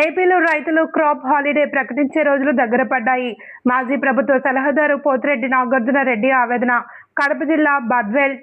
ఏపీలో రైతులు crop holiday ప్రకటించే రోజులు దగ్గర పడ్డాయి. మాజీ ప్రభుత్వ సలహాదారు పోతిరెడ్డి నాగార్జున రెడ్డి ఆవేదన. కడప జిల్లా బద్వేల్.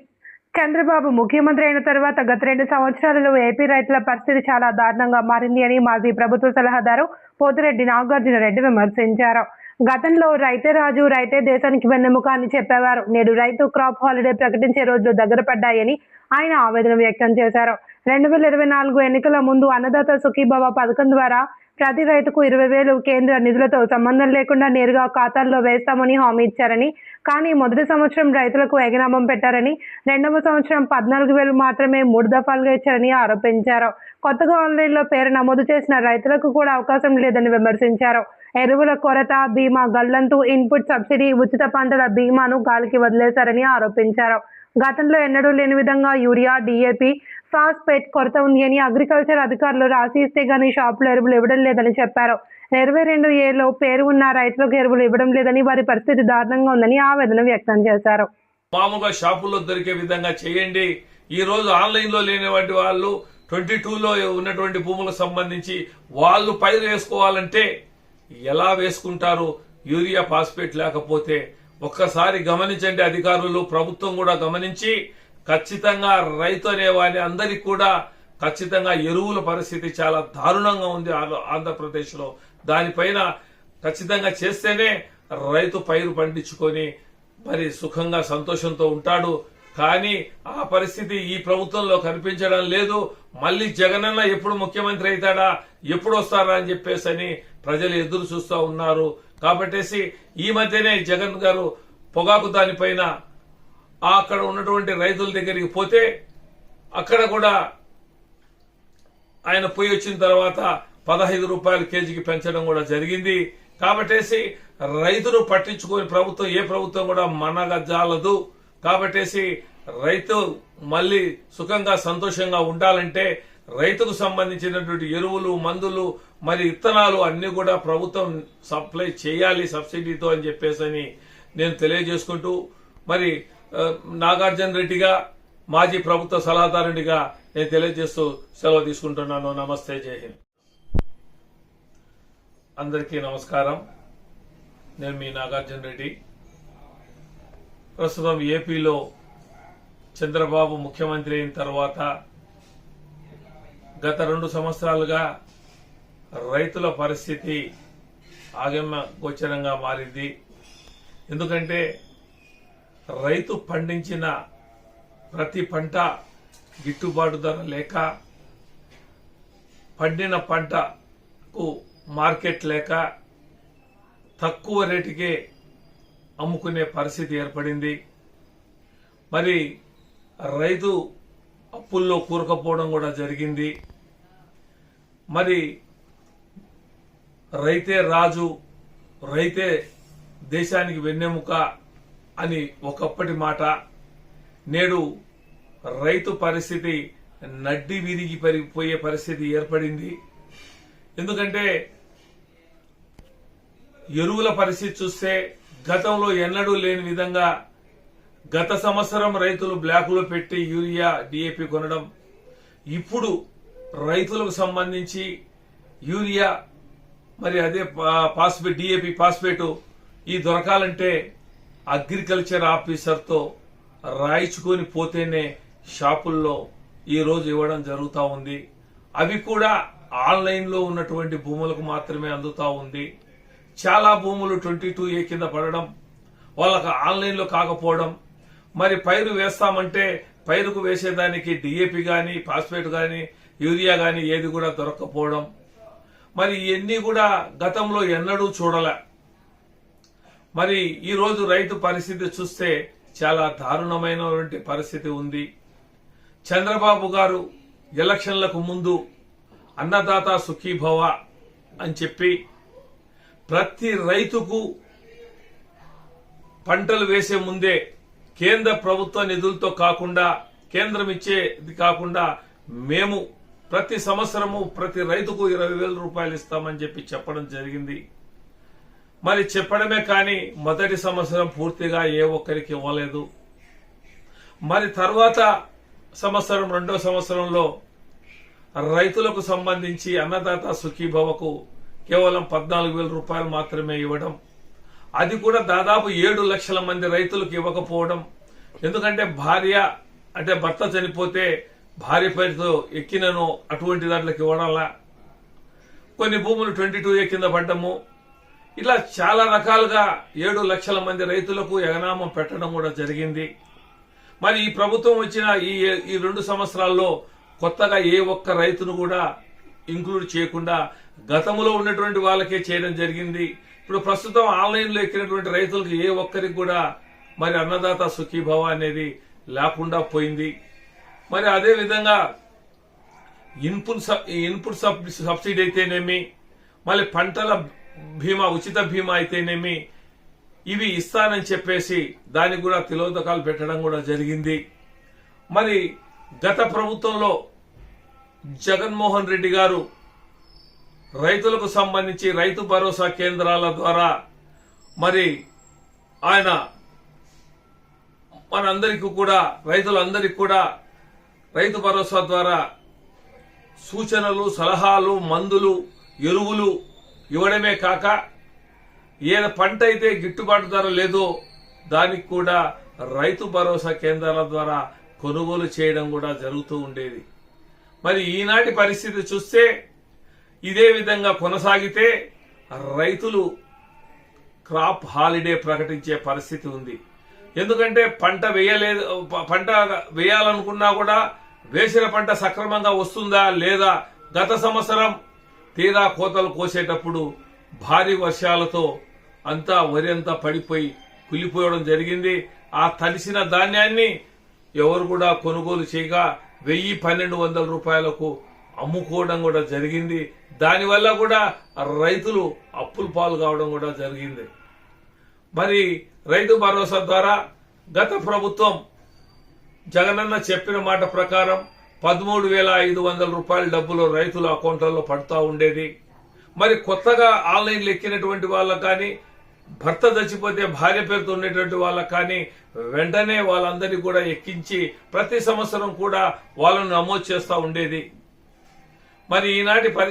చంద్రబాబు ముఖ్యమంత్రి అయిన తర్వాత గత 2 సంవత్సరాలలో ఏపీ రైతుల పరిస్థితి చాలా దారుణంగా మారింది అని మాజీ ప్రభుత్వ సలహాదారు పోతిరెడ్డి నాగార్జున రెడ్డి విమర్శించారు. గతంలో రైతే రాజు, రైతే దేశానికి వెన్నెముక అని చెప్పేవారు. నేడు రైతు క్రాప్ హాలిడే ప్రకటించే రోజులు దగ్గర పడ్డాయని ఆయన ఆవేదన వ్యక్తం చేశారు. 2024 ఎన్నికల ముందు అన్నదాత సుఖీభవ పథకం ద్వారా ప్రతి రైతుకు 20,000 కేంద్ర నిధులతో సంబంధం లేకుండా నేరుగా ఖాతాల్లో వేస్తామని హామీ ఇచ్చారని, కానీ మొదటి సంవత్సరం రైతులకు ఎగనామం పెట్టారని, రెండవ సంవత్సరం 14,000 మాత్రమే 3 దఫాలుగా ఇచ్చారని ఆరోపించారు. కొత్తగా ఆన్లైన్లో పేరు నమోదు చేసిన రైతులకు కూడా అవకాశం లేదని విమర్శించారు. ఎరువుల కొరత, బీమా గల్లంతు, ఇన్పుట్ సబ్సిడీ, ఉచిత పంటల బీమాను గాలికి వదిలేశారని ఆరోపించారు. గతంలో ఎన్నడూ లేని విధంగా యూరియా, డీఏపీ, ఫాస్ఫేట్ కొరత ఉంది అని అగ్రికల్చర్ అధికారులు రాసి ఇస్తే గానీ షాపులో ఎరువులు ఇవ్వడం లేదని చెప్పారు. 22 పేరు ఉన్న రైతులకు ఎరువులు ఇవ్వడం లేదని, వారి పరిస్థితి దారుణంగా ఉందని ఆవేదన వ్యక్తం చేశారు. మామూలుగా షాపుల్లో దొరికే విధంగా చేయండి. ఈ రోజు ఆన్లైన్ లో లేనివంటి వాళ్ళు 22లో ఉన్నటువంటి భూములకు సంబంధించి వాళ్ళు పైరు వేసుకోవాలంటే ఎలా వేసుకుంటారు? యూరియా, ఫాస్ఫేట్ లేకపోతే ఒక్కసారి గమనించండి. అధికారులు, ప్రభుత్వం కూడా గమనించి ఖచ్చితంగా రైతు అనే వారి అందరికి కూడా ఖచ్చితంగా ఎరువుల పరిస్థితి చాలా దారుణంగా ఉంది ఆంధ్రప్రదేశ్ లో. దానిపైన ఖచ్చితంగా చేస్తేనే రైతు పైరు పండించుకొని మరి సుఖంగా సంతోషంతో ఉంటాడు. కానీ ఆ పరిస్థితి ఈ ప్రభుత్వంలో కనిపించడం లేదు. మళ్ళీ జగనన్న ఎప్పుడు ముఖ్యమంత్రి అవుతాడా, ఎప్పుడు వస్తారా అని చెప్పేసి ప్రజలు ఎదురు చూస్తూ ఉన్నారు. కాబట్టేసి ఈ మధ్యనే జగన్ గారు పొగాకు దానిపైన అక్కడ ఉన్నటువంటి రైతుల దగ్గరికి పోతే అక్కడ కూడా ఆయన పోయి వచ్చిన తర్వాత 15 రూపాయలు కేజీకి పెంచడం కూడా జరిగింది. కాబట్టేసి రైతును పట్టించుకొని ప్రభుత్వం, ఏ ప్రభుత్వం కూడా మనగజాలదు. కాబట్టేసి రైతు మళ్ళీ సుఖంగా సంతోషంగా ఉండాలంటే రైతుకు సంబంధించినటువంటి ఎరువులు, మందులు, మరి విత్తనాలు అన్ని కూడా ప్రభుత్వం సప్లై చేయాలి సబ్సిడీతో అని చెప్పేసి నేను తెలియజేసుకుంటూ, మరి నాగార్జున రెడ్డిగా, మాజీ ప్రభుత్వ సలహాదారుడిగా నేను తెలియజేస్తూ సెలవు తీసుకుంటున్నాను. నమస్తే, జై హింద్. అందరికీ నమస్కారం. నేను మీ నాగార్జున రెడ్డి. ప్రస్తుతం ఏపీలో చంద్రబాబు ముఖ్యమంత్రి అయిన తర్వాత గత 2 సంవత్సరాలుగా రైతుల పరిస్థితి ఆగమ్య గోచరంగా మారింది. ఎందుకంటే రైతు పండించిన ప్రతి పంట గిట్టుబాటు ధర లేక, పండిన పంటకు మార్కెట్ లేక తక్కువ రేటుకే అమ్ముకునే పరిస్థితి ఏర్పడింది. మరి రైతు అప్పుల్లో కూరుకుపోవడం కూడా జరిగింది. మరి రైతే రాజు, రైతే దేశానికి వెన్నెముక అని ఒకప్పటి మాట నేడు రైతు పరిస్థితి నడ్డి విరిగి పరిగిపోయే పరిస్థితి ఏర్పడింది. ఎందుకంటే ఎరువుల పరిస్థితి చూస్తే గతంలో ఎన్నడూ లేని విధంగా గత సంవత్సరం రైతులు బ్లాకులో పెట్టి యూరియా, డీఏపీ కొనడం, ఇప్పుడు రైతులకు సంబంధించి యూరియా, మరి అదే ఫాస్ఫేట్, డీఏపీ, ఫాస్ఫేట్ ఈ దొరకాలంటే అగ్రికల్చర్ ఆఫీసర్తో రాయించుకొని పోతేనే షాపుల్లో ఈ రోజు ఇవ్వడం జరుగుతూ ఉంది. అవి కూడా ఆన్లైన్ లో ఉన్నటువంటి భూములకు మాత్రమే అందుతా ఉంది. చాలా భూములు 22A కింద పడడం, వాళ్ళకి ఆన్లైన్ లో కాకపోవడం, మరి పైరు వేస్తామంటే పైరుకు వేసేదానికి డీఏపీ గాని, ఫాస్ఫేట్ గాని, యూరియా గాని ఏది కూడా దొరక్కపోవడం, మరి ఇవన్నీ కూడా గతంలో ఎన్నడూ చూడలే. మరి ఈ రోజు రైతు పరిస్థితి చూస్తే చాలా దారుణమైనటువంటి పరిస్థితి ఉంది. చంద్రబాబు గారు ఎలక్షన్లకు ముందు అన్నదాత సుఖీభవ అని చెప్పి ప్రతి రైతుకు పంటలు వేసే ముందే కేంద్ర ప్రభుత్వ నిధులతో కాకుండా, కేంద్రం ఇచ్చేది కాకుండా మేము ప్రతి సంవత్సరము ప్రతి రైతుకు 20,000 రూపాయలు ఇస్తామని చెప్పి చెప్పడం జరిగింది. మరి చెప్పడమే కానీ మొదటి సంవత్సరం పూర్తిగా ఏ ఒక్కరికి ఇవ్వలేదు. మరి తర్వాత సంవత్సరం, రెండో సంవత్సరంలో రైతులకు సంబంధించి అన్నదాత సుఖీభవకు కేవలం 14,000 రూపాయలు మాత్రమే ఇవ్వడం, అది కూడా దాదాపు 7 లక్షల మంది రైతులకు ఇవ్వకపోవడం. ఎందుకంటే భర్త చనిపోతే భార్య పేరుతో ఎక్కినను అటువంటి దాంట్లోకి ఇవ్వడంలా, కొన్ని భూములు 22A కింద పడ్డము, ఇలా చాలా రకాలుగా 7 లక్షల మంది రైతులకు ఎగనామం పెట్టడం కూడా జరిగింది. మరి ఈ ప్రభుత్వం వచ్చిన ఈ 2 సంవత్సరాల్లో కొత్తగా ఏ ఒక్క రైతును కూడా ఇంక్లూడ్ చేయకుండా గతంలో ఉన్నటువంటి వాళ్ళకే చేయడం జరిగింది. ఇప్పుడు ప్రస్తుతం ఆన్లైన్ లో ఎక్కినటువంటి రైతులకు ఏ ఒక్కరికి కూడా మరి అన్నదాత సుఖీభవ అనేది లేకుండా పోయింది. మరి అదే విధంగా ఇన్పుట్ సబ్సిడీ అయితేనేమి, మళ్ళీ పంటల బీమా, ఉచిత బీమా అయితేనేమి, ఇవి ఇస్తానని చెప్పేసి దానికి కూడా తిలోదకాలు పెట్టడం కూడా జరిగింది. మరి గత ప్రభుత్వంలో జగన్మోహన్ రెడ్డి గారు రైతులకు సంబంధించి రైతు భరోసా కేంద్రాల ద్వారా మరి ఆయన మనందరికీ కూడా, రైతులందరికీ కూడా రైతు భరోసా ద్వారా సూచనలు, సలహాలు, మందులు, ఎరువులు ఇవ్వడమే కాక ఏ పంట అయితే గిట్టుబాటు ధర లేదో దానికి కూడా రైతు భరోసా కేంద్రాల ద్వారా కొనుగోలు చేయడం కూడా జరుగుతూ ఉండేది. మరి ఈనాటి పరిస్థితి చూస్తే ఇదే విధంగా కొనసాగితే రైతులు క్రాప్ హాలిడే ప్రకటించే పరిస్థితి ఉంది. ఎందుకంటే పంట వేయాలనుకున్నా కూడా వేసిన పంట సక్రమంగా వస్తుందా లేదా, గత సంవత్సరం తీరా కోతలు కోసేటప్పుడు భారీ వర్షాలతో అంతా వరి అంతా పడిపోయి కులిపోవడం జరిగింది. ఆ తడిసిన ధాన్యాన్ని ఎవరు కూడా కొనుగోలు చేయగా 1,000-1,200 రూపాయలకు అమ్ముకోవడం కూడా జరిగింది. దానివల్ల కూడా రైతులు అప్పుల పాలు కావడం కూడా జరిగింది. మరి రైతు భరోసా ద్వారా గత ప్రభుత్వం జగనన్న చెప్పిన మాట ప్రకారం 13,500 రూపాయల డబ్బులు రైతుల అకౌంట్లలో పడుతూ ఉండేది. మరి కొత్తగా ఆన్లైన్ ఎక్కినటువంటి వాళ్ళకు కానీ, భర్త చచ్చిపోతే భార్య పేరుతో ఉండేటువంటి వాళ్ళకు కానీ వెంటనే వాళ్ళందరినీ కూడా ఎక్కించి ప్రతి సంవత్సరం కూడా వాళ్ళను నమోదు చేస్తూ ఉండేది. మరి ఈనాటి పరిస్థితి